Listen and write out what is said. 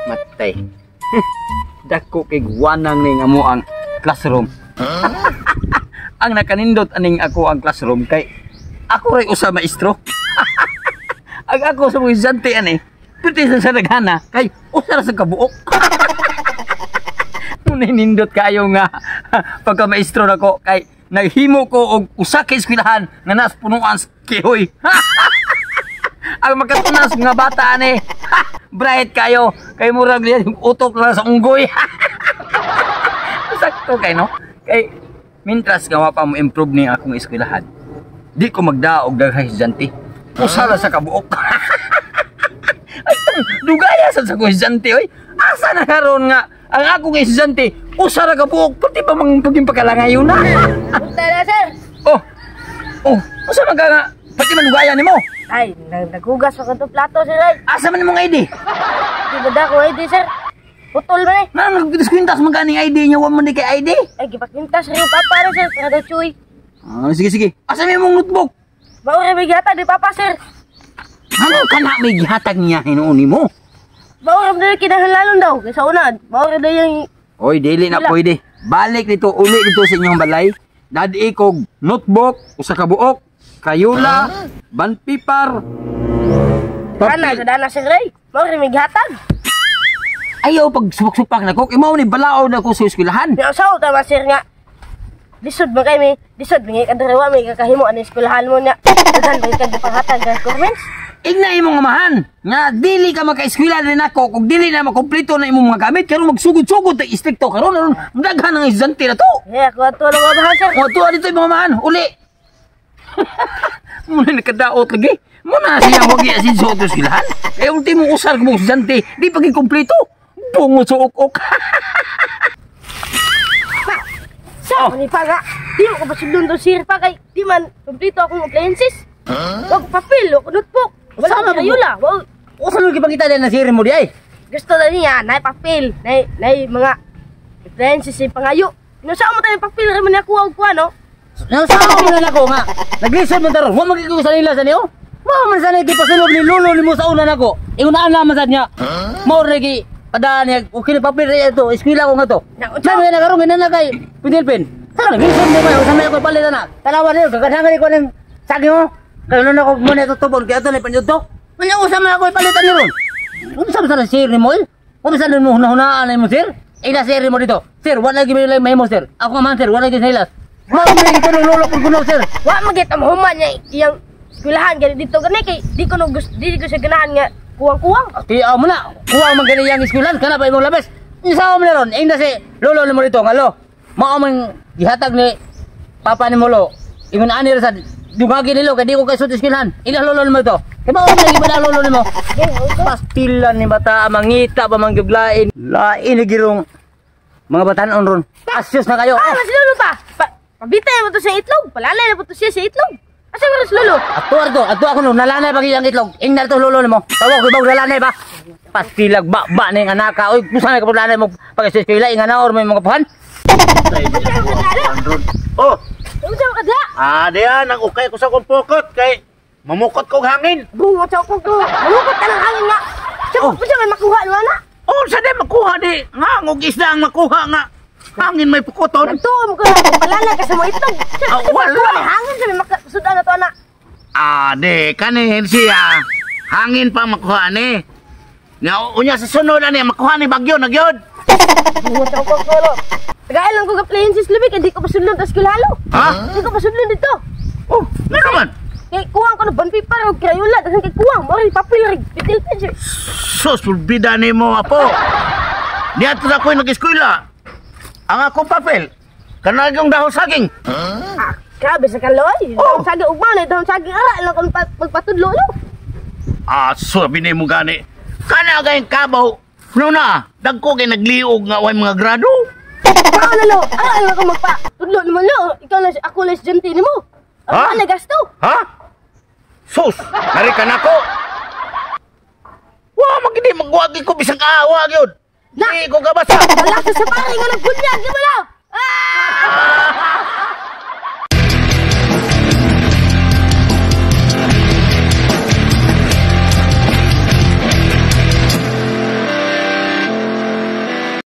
Matay. Dako kay wanang ning amo ang classroom. Ang nakanindot aning ako ang classroom kay ako ray usa maestro. Ang ako sa mga estudyante ani, pwede sa naghana kay usa ra sa kabuok. Nindot kayo nga pagka maestro nako kay naghimo ko og usa ka eskwelahan nga nas punuan sa kihoy. Ang makatunas nga bata ani, bright kayo kay murag liyan utok na sa unggoy. Sakto kay no? Kay mintras nga wa pa mo improve ni akong eskwelahan. Di ko magdaog daghang estudyante. Usa ra sa kabuok. Ay, dugaya sa estudyante oy. Asa na karon nga ang akong estudyante usa ra ka buok pati pa mang paging pagkalangayon na. Punta na, sir. Oh, usa man ka nga pati man dugaya nimo. Ay, naghugas pa ka to plato, sir. Ay. Asa man imong ID? Di ba da ko ID, sir? Putol ba eh? Nang nagdiskwintas man ganing ID niya wa man di kay ID. Ay, gipakintas rin yung papa rin, sir. Kada chuy. Ah, sige. Asa may imong notebook? Bawa may gata di papa, sir. Ano ka na may gihatag niya hinuon nimo? Bawa na kinahalalon daw. Sa unad. Bawa na yung... Oy, dili na pwede. Balik dito, uli dito sa inyong balay. Dadi kog notebook, usa ka buok, kayula, bandpipar. Dana, sa dana, sir, Ray. Bawa rin may gihatag. Ayaw pag supak-supak na ko, imaw ni balao na ko sa eskwelahan. Yasaw, tama, sir, nga. Lisod ba kayo, may lisod, may kadarawa, may kakahimo, ano yung eskwelahan mo niya. Dagan, may kadipanghatag ng comments. Igna imong amahan, nga dili ka maka-eskwela rin ako, kung dili na makompleto na imong mga gamit, karon magsugod-sugod na istrikto, karon daghan ng estudyante na to. Yeah, kuha to lang amahan, sir. O, tuwa dito imong amahan, uli. Muna nakadaot lagi. Muna siya wagi asin sa otro eskwelahan. Eh, ultimo usar kong estudyante, di paging kompleto. Bungo sa ok-ok. Sa ni pa nga, di mo ko pasudlon to sir pa kay di man kompleto akong appliances. Wag papel, wag notebook. Wala man ayula. Usa nung gipakita din na siri mo di ay. Gusto na niya, nay papel, nay mga appliances sa pangayo. Nasa mo tayo papel ra man ako og kuano. Nasama mo na nako nga. Naglisod man taro. Wa magiging sa nila sa niyo. Mao man sa ni gipasunog ni lolo nimo sa una nako. Ingunaan na man sad niya. Mao regi padaan niya okay papel ra ito. Eskwela ko nga to. Sabi na karon na kay Pinilpin. Saan naglisod mo ba? Usa may ko palit na. Tanawan niyo kaganahan ko ning sagi mo. Kaya na ako muna ito tubon, kaya ito na ipanyod to. Manya usam na ako ipalitan niyo ron. Usam sa sir ni mo eh. Usam na mo hunahunaan na mo sir. Ila sir mo dito. Sir, wala lagi may mo sir. Ako man sir, wala lagi sa ilas. Mao may ko ng lolo ko kuno sir. Wa magit am human niya iyang eskwelahan gani dito gani kay di ko sa ganahan nga kuwang-kuwang. Tiyaw mo na. Kuwang man gani yang eskwelahan kana pa imong labas. Isaw mo na ron. Inda si lolo ni mo dito ngalo. Mao man gihatag ni papa ni mo lo. Ingon ani ra sa dugagi nilo kay di ko kay sud eskwelahan. Ila lolo nimo to. Kay mao man lagi ba lolo nimo? Pastilan ni bata mangita ba manggiblain. Lain ni girong mga batanon ron. Asyos na kayo. Ah, mas lolo pa. Pabitay mo to sa itlog. Palalay na po to siya sa itlog. Asa mo mas lolo? Ato ako no nalanay pag iyang itlog. Ingna to lolo nimo. Tawag ko ba nalanay ba? Pastilag ba ning anak ka. Oy, kusa na ka nalanay mo pag sa eskwela ingana or may mga puhan. Oh, Unsa ka da? diyan ang ukay ko sa kumpukot kay mamukot kog hangin. Bungot sa ko ko. Malukot ka ng hangin nga. Oh. Unsa may makuha mo na? Oh, sa di makuha di. Nga ngog isda ang makuha nga. Hangin may pukoton. Nagtuom ko na palalay ka sa mo itlog. Wala. Hangin sa may makasudan na to na. Di kanin siya. Hangin pa makuha ni. Nga unya sa sunod ani makuha ni bagyo na gyud. Bungot sa ko ko. Tagay lang ko ka appliances lubi kay di ko pasudlon ta eskwelalo. Ha? Di ko pasudlon dito. Oh, nga naman. Kay kuwang ko na banpipar og krayola daghang kay kuwang mo rin papel rig pitil pencil. Sus, pulbida ni mo apo. Diyan na ako'y nag-eskwela. Ang akong papel, kanag yung dahon saging. Grabe sa kaloy. Oh. Dahon saging ugma na dahon saging ara lang kon magpatudlo lo. Sabi ni mo gani. Kana gayong kabaw. No na, dagko kay nagliog nga way mga grado. Mao na lo. Ara lang ko magpatudlo nimo lo. Ikaw na ako na estudyante nimo. Ha? Ano na gasto? Ha? Sus, nari ka na ko. Wa, magindi magwagi ko bisang awa gyud. Na! Di ko gabasa. Wala sa pare nga nagbunyag mo lo. Ah!